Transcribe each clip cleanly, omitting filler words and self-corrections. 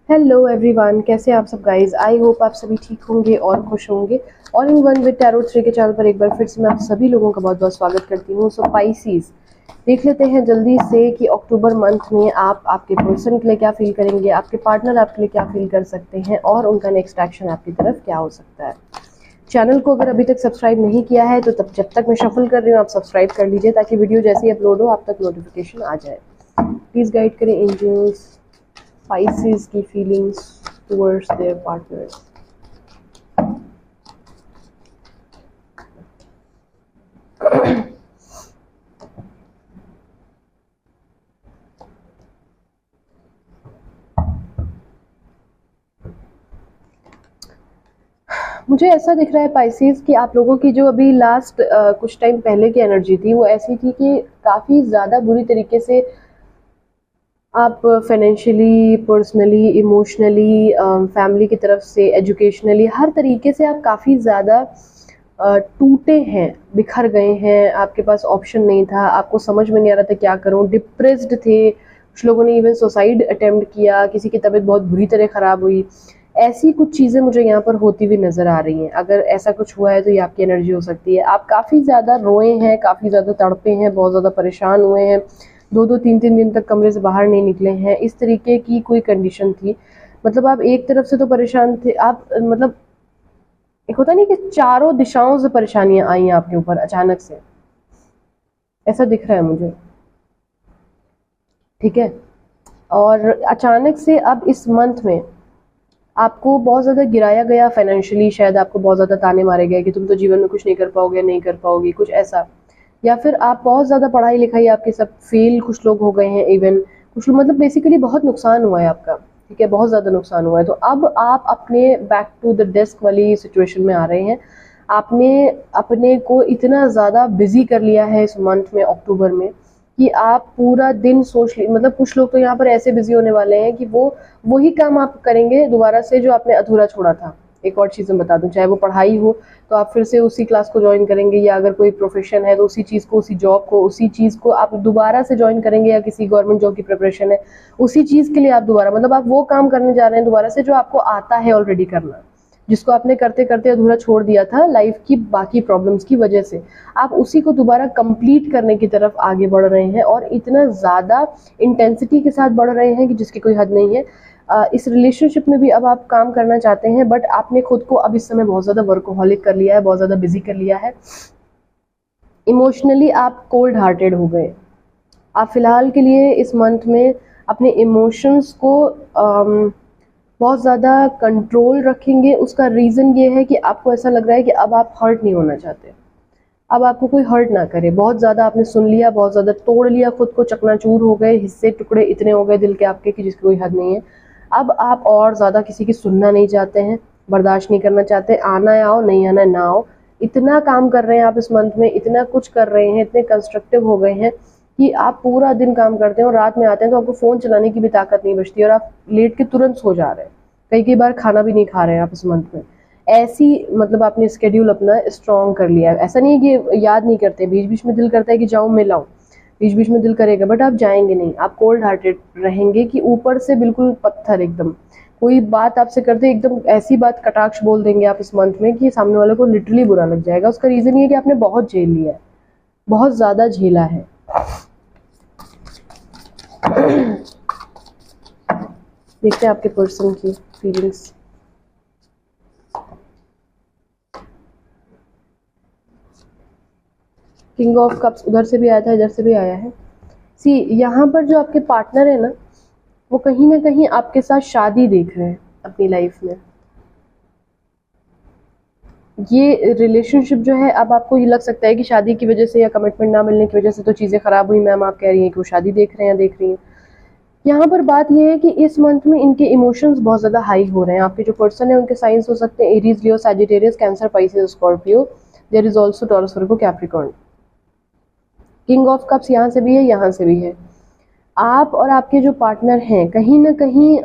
Hello everyone, कैसे हैं आप सब गाइस। आई होप आप सभी ठीक होंगे और खुश होंगे। All in one with tarot 3 के चैनल पर एक बार फिर से मैं आप सभी लोगों का बहुत बहुत स्वागत करती हूँ। सो पाइसीज, देख लेते हैं जल्दी से कि अक्टूबर मंथ में आप आपके पर्सन के लिए क्या फील करेंगे, आपके पार्टनर आपके लिए क्या फील कर सकते हैं और उनका नेक्स्ट एक्शन आपकी तरफ क्या हो सकता है। चैनल को अगर अभी तक सब्सक्राइब नहीं किया है तो तब जब तक मैं शफल कर रही हूँ आप सब्सक्राइब कर लीजिए ताकि वीडियो जैसे ही अपलोड हो आप तक नोटिफिकेशन आ जाए। प्लीज़ गाइड करें एंजल्स Pisces की फीलिंग्स towards their partners। मुझे ऐसा दिख रहा है पाइसेस कि आप लोगों की जो अभी लास्ट कुछ टाइम पहले की एनर्जी थी वो ऐसी थी कि काफ़ी ज़्यादा बुरी तरीके से आप फाइनेंशियली, पर्सनली, इमोशनली, फैमिली की तरफ से, एजुकेशनली, हर तरीके से आप काफ़ी ज़्यादा टूटे हैं, बिखर गए हैं। आपके पास ऑप्शन नहीं था, आपको समझ में नहीं आ रहा था क्या करूं, डिप्रेस्ड थे। कुछ लोगों ने इवन सुसाइड अटेम्प्ट किया, किसी की तबीयत बहुत बुरी तरह ख़राब हुई। ऐसी कुछ चीज़ें मुझे यहाँ पर होती हुई नज़र आ रही हैं। अगर ऐसा कुछ हुआ है तो ये आपकी एनर्जी हो सकती है। आप काफ़ी ज़्यादा रोए हैं, काफ़ी ज़्यादा तड़पे हैं, बहुत ज़्यादा परेशान हुए हैं, 2-2 3-3 दिन तक कमरे से बाहर नहीं निकले हैं, इस तरीके की कोई कंडीशन थी। मतलब आप एक तरफ से तो परेशान थे, आप मतलब एक होता नहीं कि चारों दिशाओं से परेशानियां आई हैं आपके ऊपर अचानक से, ऐसा दिख रहा है मुझे। ठीक है, और अचानक से अब इस मंथ में आपको बहुत ज़्यादा गिराया गया फाइनेंशियली। शायद आपको बहुत ज़्यादा ताने मारे गए कि तुम तो जीवन में कुछ नहीं कर पाओगे, नहीं कर पाओगी, कुछ ऐसा। या फिर आप बहुत ज़्यादा पढ़ाई लिखाई आपके सब फेल कुछ लोग हो गए हैं, इवन कुछ लोग, मतलब बेसिकली बहुत नुकसान हुआ है आपका। ठीक है, बहुत ज़्यादा नुकसान हुआ है। तो अब आप अपने बैक टू द डेस्क वाली सिचुएशन में आ रहे हैं। आपने अपने को इतना ज़्यादा बिजी कर लिया है इस मंथ में, अक्टूबर में, कि आप पूरा दिन सोच ली, मतलब कुछ लोग तो यहाँ पर ऐसे बिजी होने वाले हैं कि वो वही काम आप करेंगे दोबारा से जो आपने अधूरा छोड़ा था। एक और चीज़ मैं बता दूं, चाहे वो पढ़ाई हो तो आप फिर से उसी क्लास को ज्वाइन करेंगे, या अगर कोई प्रोफेशन है तो उसी चीज़ को, उसी जॉब को, उसी चीज़ को आप दोबारा से ज्वाइन करेंगे, या किसी गवर्नमेंट जॉब की प्रिपरेशन है उसी चीज़ के लिए आप दोबारा, मतलब आप वो काम करने जा रहे हैं दोबारा से जो आपको आता है ऑलरेडी करना, जिसको आपने करते करते अधूरा छोड़ दिया था लाइफ की बाकी प्रॉब्लम्स की वजह से। आप उसी को दोबारा कंप्लीट करने की तरफ आगे बढ़ रहे हैं और इतना ज़्यादा इंटेंसिटी के साथ बढ़ रहे हैं कि जिसकी कोई हद नहीं है। इस रिलेशनशिप में भी अब आप काम करना चाहते हैं, बट आपने खुद को अब इस समय बहुत ज़्यादा वर्कोहॉलिक कर लिया है, बहुत ज़्यादा बिजी कर लिया है। इमोशनली आप कोल्ड हार्टेड हो गए। आप फिलहाल के लिए इस मंथ में अपने इमोशंस को बहुत ज़्यादा कंट्रोल रखेंगे। उसका रीज़न ये है कि आपको ऐसा लग रहा है कि अब आप हर्ट नहीं होना चाहते, अब आपको कोई हर्ट ना करे। बहुत ज़्यादा आपने सुन लिया, बहुत ज़्यादा तोड़ लिया, खुद को चकनाचूर हो गए, हिस्से टुकड़े इतने हो गए दिल के आपके कि जिसकी कोई हद नहीं है। अब आप और ज़्यादा किसी की सुनना नहीं चाहते हैं, बर्दाश्त नहीं करना चाहते। आना है आओ, नहीं आना है ना आओ। इतना काम कर रहे हैं आप इस मंथ में, इतना कुछ कर रहे हैं, इतने कंस्ट्रक्टिव हो गए हैं कि आप पूरा दिन काम करते हैं और रात में आते हैं तो आपको फ़ोन चलाने की भी ताकत नहीं बचती और आप लेट के तुरंत सो जा रहे हैं। कई कई बार खाना भी नहीं खा रहे हैं आप इस मंथ में। ऐसी मतलब आपने स्केड्यूल अपना स्ट्रॉन्ग कर लिया है। ऐसा नहीं है कि याद नहीं करते, बीच बीच में दिल करता है कि जाऊँ मिल आऊँ, बीच बीच में दिल करेगा, बट आप जाएंगे नहीं। आप कोल्ड हार्टेड रहेंगे कि ऊपर से बिल्कुल पत्थर एकदम। कोई बात आपसे करते एकदम ऐसी बात कटाक्ष बोल देंगे आप इस मंथ में कि सामने वाले को लिटरली बुरा लग जाएगा। उसका रीज़न ये है कि आपने बहुत झेल लिया है, बहुत ज़्यादा झेला है। देखते हैं आपके पर्सन की फीलिंग्स। किंग ऑफ कप्स उधर से भी आया था, इधर से भी आया है। सी, यहाँ पर जो आपके पार्टनर है ना, वो कहीं ना कहीं आपके साथ शादी देख रहे हैं अपनी लाइफ में। ये रिलेशनशिप जो है, अब आपको ये लग सकता है कि शादी की वजह से या कमिटमेंट ना मिलने की वजह से तो चीज़ें ख़राब हुई। मैम आप कह रही हैं कि वो शादी देख रहे हैं, देख रही हैं। यहाँ पर बात यह है कि इस मंथ में इनके इमोशंस बहुत ज़्यादा हाई हो रहे हैं। आपके जो पर्सन है उनके साइंस हो सकते हैं Aries, Leo, Sagittarius, Cancer, Pisces, Scorpio. There is also Taurus, Virgo, Capricorn. King of cups यहाँ से भी है, यहाँ से भी है। आप और आपके जो पार्टनर हैं कहीं ना कहीं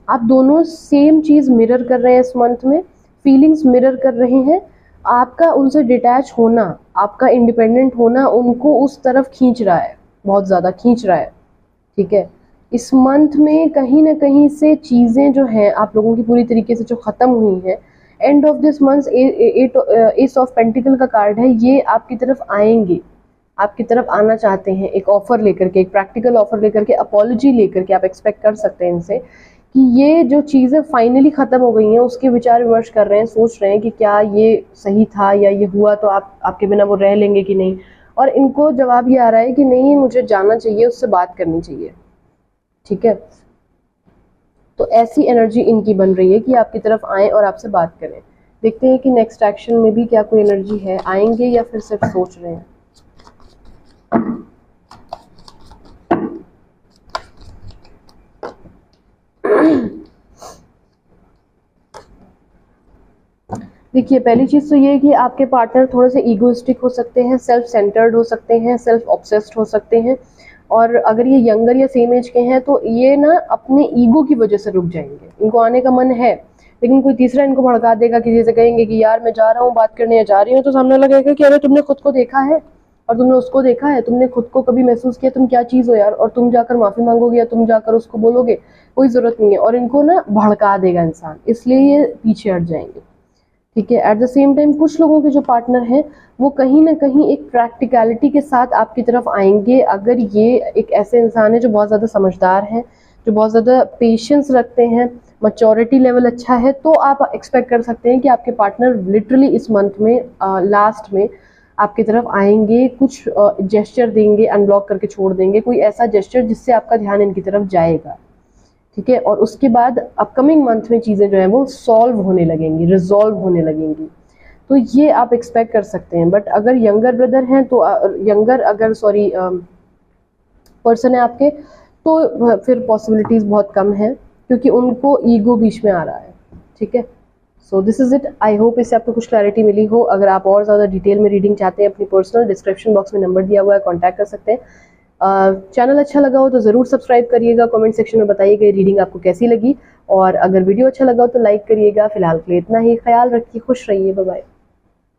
आप दोनों सेम चीज़ मिरर कर रहे हैं इस मंथ में, फीलिंग्स मिरर कर रहे हैं। आपका उनसे डिटैच होना, आपका इंडिपेंडेंट होना उनको उस तरफ खींच रहा है, बहुत ज़्यादा खींच रहा है। ठीक है, इस मंथ में कहीं ना कहीं से चीज़ें जो हैं आप लोगों की पूरी तरीके से जो ख़त्म हुई हैं, end of this month S of pentacle का कार्ड है, ये आपकी तरफ आएंगे, आपकी तरफ आना चाहते हैं एक ऑफर लेकर के, एक प्रैक्टिकल ऑफर लेकर के, अपॉलॉजी लेकर के। आप एक्सपेक्ट कर सकते हैं इनसे कि ये जो चीज़ें फाइनली ख़त्म हो गई हैं उसके विचार विमर्श कर रहे हैं, सोच रहे हैं कि क्या ये सही था या ये हुआ तो आपके बिना वो रह लेंगे कि नहीं। और इनको जवाब ये आ रहा है कि नहीं, मुझे जाना चाहिए, उससे बात करनी चाहिए। ठीक है, तो ऐसी एनर्जी इनकी बन रही है कि आपकी तरफ आए और आपसे बात करें। देखते हैं कि नेक्स्ट एक्शन में भी क्या कोई एनर्जी है, आएंगे या फिर सिर्फ सोच रहे हैं। देखिए, पहली चीज़ तो ये है कि आपके पार्टनर थोड़े से ईगोइस्टिक हो सकते हैं, सेल्फ सेंटर्ड हो सकते हैं, सेल्फ ऑब्सेस्ड हो सकते हैं। और अगर ये यंगर या सेम एज के हैं तो ये ना अपने ईगो की वजह से रुक जाएंगे। इनको आने का मन है लेकिन कोई तीसरा इनको भड़का देगा, किसी से कहेंगे कि यार मैं जा रहा हूँ बात करने या जा रही हूँ, तो सामने लगेगा कि अरे तुमने खुद को देखा है और तुमने उसको देखा है, तुमने खुद को कभी महसूस किया तुम क्या चीज़ हो यार, और तुम जाकर माफ़ी मांगोगे या तुम जाकर उसको बोलोगे, कोई ज़रूरत नहीं है। और इनको ना भड़का देगा इंसान, इसलिए ये पीछे हट जाएंगे। ठीक है, एट द सेम टाइम कुछ लोगों के जो पार्टनर हैं वो कहीं ना कहीं एक प्रैक्टिकलिटी के साथ आपकी तरफ आएंगे। अगर ये एक ऐसे इंसान है जो बहुत ज़्यादा समझदार हैं, जो बहुत ज़्यादा पेशेंस रखते हैं, मैच्योरिटी लेवल अच्छा है, तो आप एक्सपेक्ट कर सकते हैं कि आपके पार्टनर लिटरली इस मंथ में लास्ट में आपकी तरफ आएंगे, कुछ जेस्चर देंगे, अनब्लॉक करके छोड़ देंगे, कोई ऐसा जेस्चर जिससे आपका ध्यान इनकी तरफ जाएगा। ठीक है, और उसके बाद अपकमिंग मंथ में चीज़ें जो है वो सॉल्व होने लगेंगी, रिजॉल्व होने लगेंगी। तो ये आप एक्सपेक्ट कर सकते हैं। बट अगर यंगर ब्रदर हैं तो पर्सन है आपके, तो फिर पॉसिबिलिटीज़ बहुत कम है क्योंकि उनको ईगो बीच में आ रहा है। ठीक है, so this is it. I hope इससे आपको कुछ क्लैरिटी मिली हो। अगर आप और ज़्यादा डिटेल में रीडिंग चाहते हैं, अपनी पर्सनल डिस्क्रिप्शन बॉक्स में नंबर दिया हुआ है, कॉन्टैक्ट कर सकते हैं। चैनल अच्छा लगा हो तो ज़रूर सब्सक्राइब करिएगा, कमेंट सेक्शन में बताइएगा रीडिंग आपको कैसी लगी, और अगर वीडियो अच्छा लगा हो तो लाइक करिएगा। फिलहाल के लिए इतना ही, ख्याल रखिए, खुश रहिए, बाय बाय।